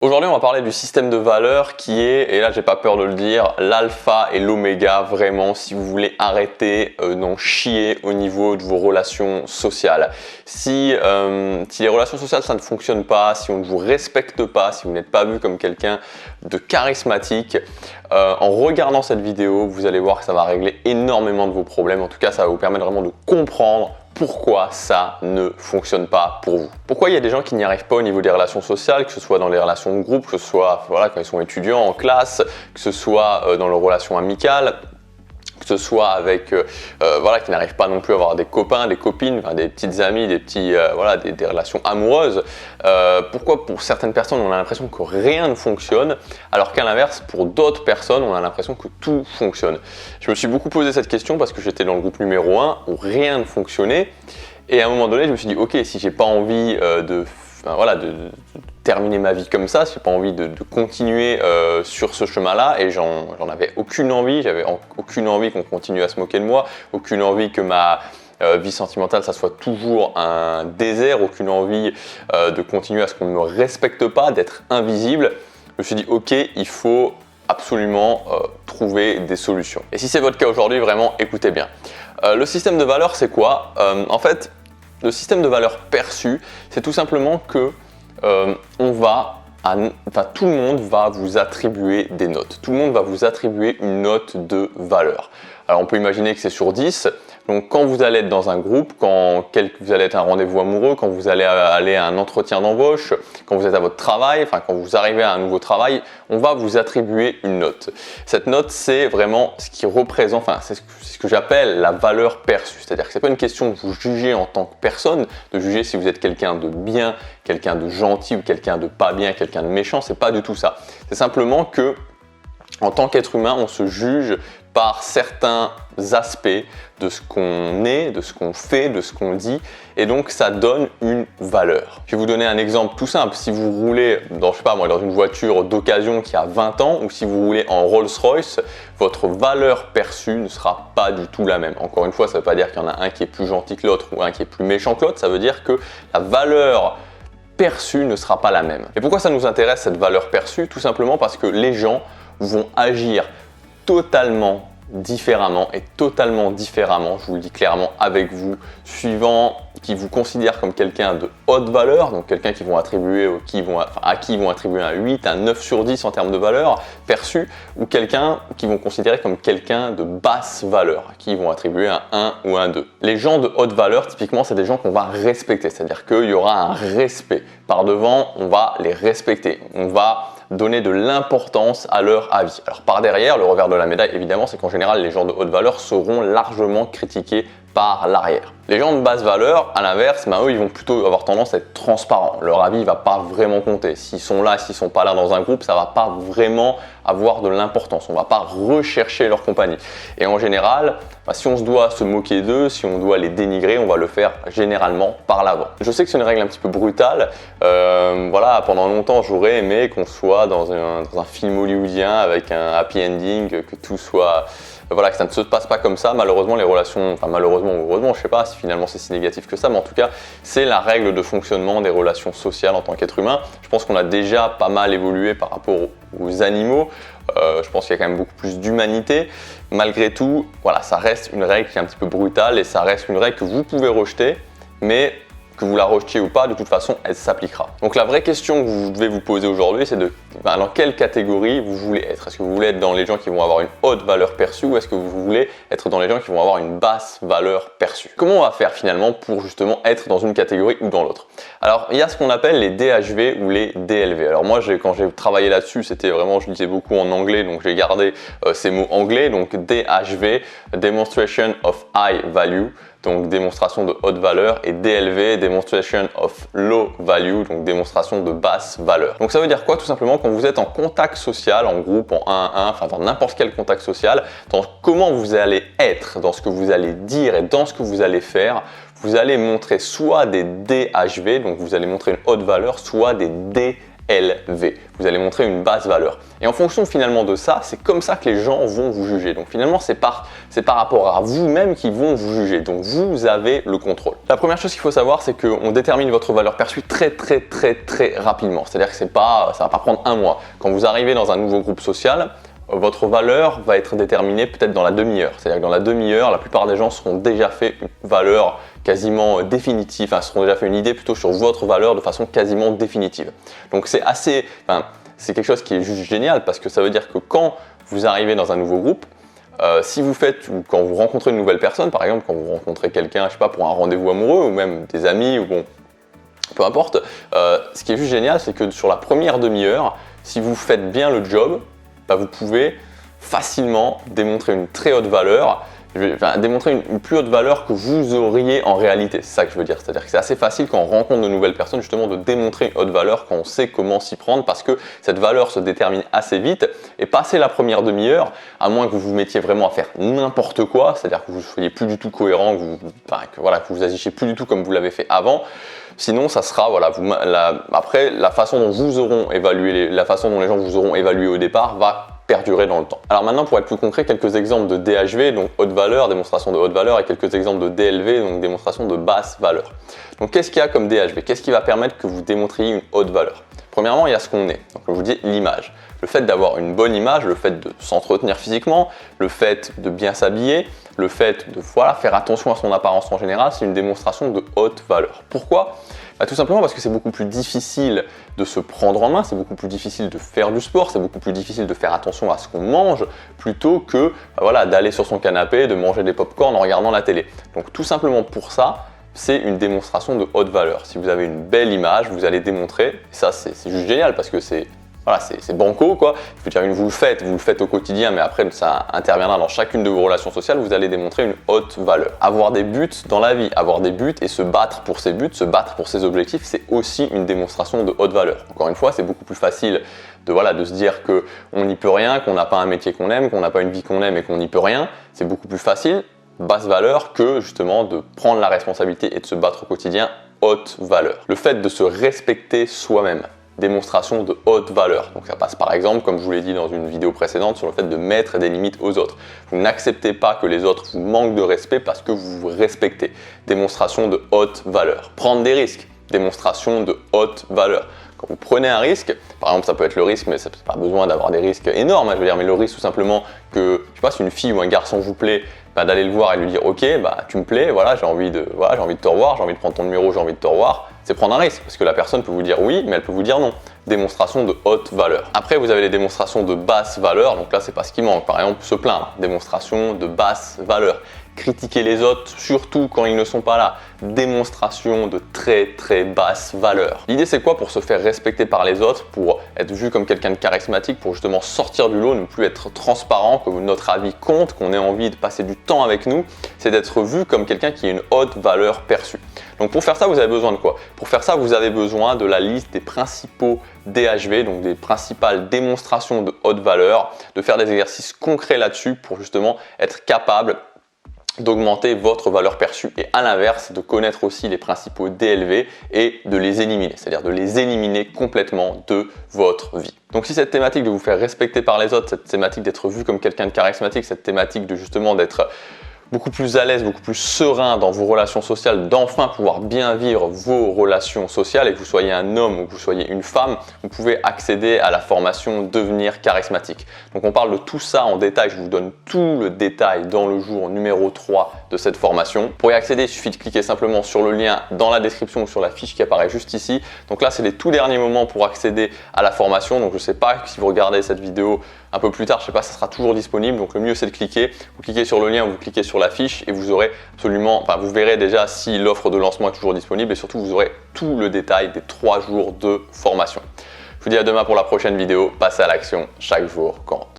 Aujourd'hui, on va parler du système de valeurs qui est, et là j'ai pas peur de le dire, l'alpha et l'oméga vraiment si vous voulez arrêter d'en chier au niveau de vos relations sociales. Si les relations sociales ça ne fonctionne pas, si on ne vous respecte pas, si vous n'êtes pas vu comme quelqu'un de charismatique, en regardant cette vidéo, vous allez voir que ça va régler énormément de vos problèmes. En tout cas, ça va vous permettre vraiment de comprendre pourquoi ça ne fonctionne pas pour vous. Pourquoi il y a des gens qui n'y arrivent pas au niveau des relations sociales, que ce soit dans les relations de groupe, que ce soit quand ils sont étudiants en classe, que ce soit dans leurs relations amicales, que ce soit avec qui n'arrivent pas non plus à avoir des copains, des copines, des petites amies, des relations amoureuses. Pourquoi pour certaines personnes on a l'impression que rien ne fonctionne, alors qu'à l'inverse pour d'autres personnes on a l'impression que tout fonctionne. Je me suis beaucoup posé cette question parce que j'étais dans le groupe numéro 1 où rien ne fonctionnait et à un moment donné je me suis dit ok, si j'ai pas envie de terminer ma vie comme ça, si j'ai pas envie de continuer sur ce chemin-là, et j'en avais aucune envie, j'avais aucune envie qu'on continue à se moquer de moi, aucune envie que ma vie sentimentale ça soit toujours un désert, aucune envie de continuer à ce qu'on ne me respecte pas, d'être invisible. Je me suis dit ok, il faut absolument trouver des solutions. Et si c'est votre cas aujourd'hui, vraiment écoutez bien. Le système de valeurs c'est quoi? En fait, le système de valeurs perçu, c'est tout simplement que tout le monde va vous attribuer des notes. Tout le monde va vous attribuer une note de valeur. Alors on peut imaginer que c'est sur 10. Donc quand vous allez être dans un groupe, quand vous allez être à un rendez-vous amoureux, quand vous allez aller à un entretien d'embauche, quand vous êtes à votre travail, quand vous arrivez à un nouveau travail, on va vous attribuer une note. Cette note, c'est vraiment ce qui représente, c'est ce que j'appelle la valeur perçue. C'est-à-dire que c'est pas une question de vous juger en tant que personne, de juger si vous êtes quelqu'un de bien, quelqu'un de gentil ou quelqu'un de pas bien, quelqu'un de méchant, c'est pas du tout ça. C'est simplement que en tant qu'être humain, on se juge par certains aspects de ce qu'on est, de ce qu'on fait, de ce qu'on dit, et donc ça donne une valeur. Je vais vous donner un exemple tout simple. Si vous roulez dans une voiture d'occasion qui a 20 ans, ou si vous roulez en Rolls-Royce, votre valeur perçue ne sera pas du tout la même. Encore une fois, ça ne veut pas dire qu'il y en a un qui est plus gentil que l'autre ou un qui est plus méchant que l'autre, ça veut dire que la valeur perçue ne sera pas la même. Et pourquoi ça nous intéresse cette valeur perçue? Tout simplement parce que les gens vont agir totalement différemment, je vous le dis clairement, avec vous, suivant qui vous considèrent comme quelqu'un de haute valeur, donc quelqu'un à qui ils vont attribuer un 8, un 9 sur 10 en termes de valeur perçue, ou quelqu'un qui vont considérer comme quelqu'un de basse valeur, à qui ils vont attribuer un 1 ou un 2. Les gens de haute valeur, typiquement, c'est des gens qu'on va respecter, c'est-à-dire qu'il y aura un respect. Par devant, on va les respecter, on va donner de l'importance à leur avis. Alors par derrière, le revers de la médaille, évidemment, c'est qu'en général, les gens de haute valeur seront largement critiqués par l'arrière. Les gens de basse valeur, à l'inverse, eux, ils vont plutôt avoir tendance à être transparents. Leur avis ne va pas vraiment compter. S'ils sont là, s'ils ne sont pas là dans un groupe, ça ne va pas vraiment avoir de l'importance. On ne va pas rechercher leur compagnie. Et en général, si on se doit se moquer d'eux, si on doit les dénigrer, on va le faire généralement par l'avant. Je sais que c'est une règle un petit peu brutale. Pendant longtemps, j'aurais aimé qu'on soit dans un film hollywoodien avec un happy ending, que tout soit... que ça ne se passe pas comme ça. Malheureusement, les relations, malheureusement ou heureusement, je sais pas si finalement c'est si négatif que ça, mais en tout cas, c'est la règle de fonctionnement des relations sociales en tant qu'être humain. Je pense qu'on a déjà pas mal évolué par rapport aux animaux. Je pense qu'il y a quand même beaucoup plus d'humanité. Malgré tout, ça reste une règle qui est un petit peu brutale et ça reste une règle que vous pouvez rejeter, mais que vous la rejetiez ou pas, de toute façon, elle s'appliquera. Donc la vraie question que vous devez vous poser aujourd'hui, c'est dans quelle catégorie vous voulez être. Est-ce que vous voulez être dans les gens qui vont avoir une haute valeur perçue ou est-ce que vous voulez être dans les gens qui vont avoir une basse valeur perçue? Comment on va faire finalement pour justement être dans une catégorie ou dans l'autre? Alors il y a ce qu'on appelle les DHV ou les DLV. Alors moi, quand j'ai travaillé là-dessus, c'était vraiment, je lisais beaucoup en anglais, donc j'ai gardé ces mots anglais. Donc DHV, Demonstration of High Value, donc démonstration de haute valeur, et DLV, Demonstration of Low Value, donc démonstration de basse valeur. Donc ça veut dire quoi? Tout simplement, quand vous êtes en contact social, en groupe, en 1 à 1, dans n'importe quel contact social, dans comment vous allez être, dans ce que vous allez dire et dans ce que vous allez faire, vous allez montrer soit des DHV, donc vous allez montrer une haute valeur, soit des DLV. DLV. Vous allez montrer une basse valeur. Et en fonction finalement de ça, c'est comme ça que les gens vont vous juger. Donc finalement, c'est par rapport à vous-même qu'ils vont vous juger. Donc vous avez le contrôle. La première chose qu'il faut savoir, c'est qu'on détermine votre valeur perçue très rapidement. C'est-à-dire que ça va pas prendre un mois. Quand vous arrivez dans un nouveau groupe social, votre valeur va être déterminée peut-être dans la demi-heure. C'est-à-dire que dans la demi-heure, la plupart des gens seront déjà fait une valeur quasiment définitive, seront déjà fait une idée plutôt sur votre valeur de façon quasiment définitive. Donc c'est quelque chose qui est juste génial parce que ça veut dire que quand vous arrivez dans un nouveau groupe, si vous faites, ou quand vous rencontrez une nouvelle personne, par exemple, quand vous rencontrez quelqu'un, je sais pas, pour un rendez-vous amoureux ou même des amis, ou bon, peu importe, ce qui est juste génial, c'est que sur la première demi-heure, si vous faites bien le job, vous pouvez facilement démontrer une très haute valeur, démontrer une plus haute valeur que vous auriez en réalité. C'est ça que je veux dire. C'est-à-dire que c'est assez facile quand on rencontre de nouvelles personnes justement de démontrer une haute valeur quand on sait comment s'y prendre parce que cette valeur se détermine assez vite et passer la première demi-heure, à moins que vous vous mettiez vraiment à faire n'importe quoi, c'est-à-dire que vous ne soyez plus du tout cohérent, que vous agissiez plus du tout comme vous l'avez fait avant. Sinon, ça sera, après, la façon dont la façon dont les gens vous auront évalué au départ va perdurer dans le temps. Alors maintenant, pour être plus concret, quelques exemples de DHV, donc haute valeur, démonstration de haute valeur, et quelques exemples de DLV, donc démonstration de basse valeur. Donc qu'est-ce qu'il y a comme DHV? Qu'est-ce qui va permettre que vous démontriez une haute valeur? Premièrement, il y a ce qu'on est. Donc comme je vous dis, l'image. Le fait d'avoir une bonne image, le fait de s'entretenir physiquement, le fait de bien s'habiller, le fait de faire attention à son apparence en général, c'est une démonstration de haute valeur. Pourquoi? Tout simplement parce que c'est beaucoup plus difficile de se prendre en main, c'est beaucoup plus difficile de faire du sport, c'est beaucoup plus difficile de faire attention à ce qu'on mange plutôt que d'aller sur son canapé, de manger des pop-corn en regardant la télé. Donc tout simplement pour ça, c'est une démonstration de haute valeur. Si vous avez une belle image, vous allez démontrer, et ça c'est juste génial parce que c'est banco quoi. Je veux dire, vous le faites au quotidien, mais après ça interviendra dans chacune de vos relations sociales, vous allez démontrer une haute valeur. Avoir des buts dans la vie, avoir des buts et se battre pour ses buts, se battre pour ses objectifs, c'est aussi une démonstration de haute valeur. Encore une fois, c'est beaucoup plus facile de se dire qu'on n'y peut rien, qu'on n'a pas un métier qu'on aime, qu'on n'a pas une vie qu'on aime et qu'on n'y peut rien. C'est beaucoup plus facile, basse valeur, que justement de prendre la responsabilité et de se battre au quotidien, haute valeur. Le fait de se respecter soi-même, démonstration de haute valeur. Donc ça passe par exemple, comme je vous l'ai dit dans une vidéo précédente, sur le fait de mettre des limites aux autres. Vous n'acceptez pas que les autres vous manquent de respect parce que vous vous respectez. Démonstration de haute valeur. Prendre des risques, démonstration de haute valeur. Quand vous prenez un risque, par exemple ça peut être le risque, mais ça n'a pas besoin d'avoir des risques énormes, je veux dire, mais le risque tout simplement que, je sais pas, si une fille ou un garçon vous plaît, d'aller le voir et lui dire ok, tu me plais, j'ai envie de te revoir, j'ai envie de prendre ton numéro, j'ai envie de te revoir, c'est prendre un risque, parce que la personne peut vous dire oui, mais elle peut vous dire non. Démonstration de haute valeur. Après, vous avez les démonstrations de basse valeur, donc là c'est pas ce qui manque. Par exemple, se plaindre, démonstration de basse valeur. Critiquer les autres, surtout quand ils ne sont pas là. Démonstration de très basse valeur. L'idée c'est quoi? Pour se faire respecter par les autres, pour être vu comme quelqu'un de charismatique, pour justement sortir du lot, ne plus être transparent, que notre avis compte, qu'on ait envie de passer du temps avec nous, c'est d'être vu comme quelqu'un qui a une haute valeur perçue. Donc pour faire ça, vous avez besoin de quoi? Pour faire ça, vous avez besoin de la liste des principaux DHV, donc des principales démonstrations de haute valeur, de faire des exercices concrets là-dessus pour justement être capable d'augmenter votre valeur perçue et à l'inverse de connaître aussi les principaux DLV et de les éliminer, c'est-à-dire de les éliminer complètement de votre vie. Donc si cette thématique de vous faire respecter par les autres, cette thématique d'être vu comme quelqu'un de charismatique, cette thématique de justement d'être beaucoup plus à l'aise, beaucoup plus serein dans vos relations sociales, d'enfin pouvoir bien vivre vos relations sociales et que vous soyez un homme ou que vous soyez une femme, vous pouvez accéder à la formation Devenir charismatique. Donc on parle de tout ça en détail, je vous donne tout le détail dans le jour numéro 3 de cette formation. Pour y accéder, il suffit de cliquer simplement sur le lien dans la description ou sur la fiche qui apparaît juste ici. Donc là, c'est les tout derniers moments pour accéder à la formation. Donc je ne sais pas si vous regardez cette vidéo un peu plus tard, je ne sais pas, ça sera toujours disponible. Donc le mieux, c'est de cliquer. Vous cliquez sur le lien, vous cliquez sur la fiche et vous aurez vous verrez déjà si l'offre de lancement est toujours disponible et surtout, vous aurez tout le détail des 3 jours de formation. Je vous dis à demain pour la prochaine vidéo. Passez à l'action, chaque jour compte.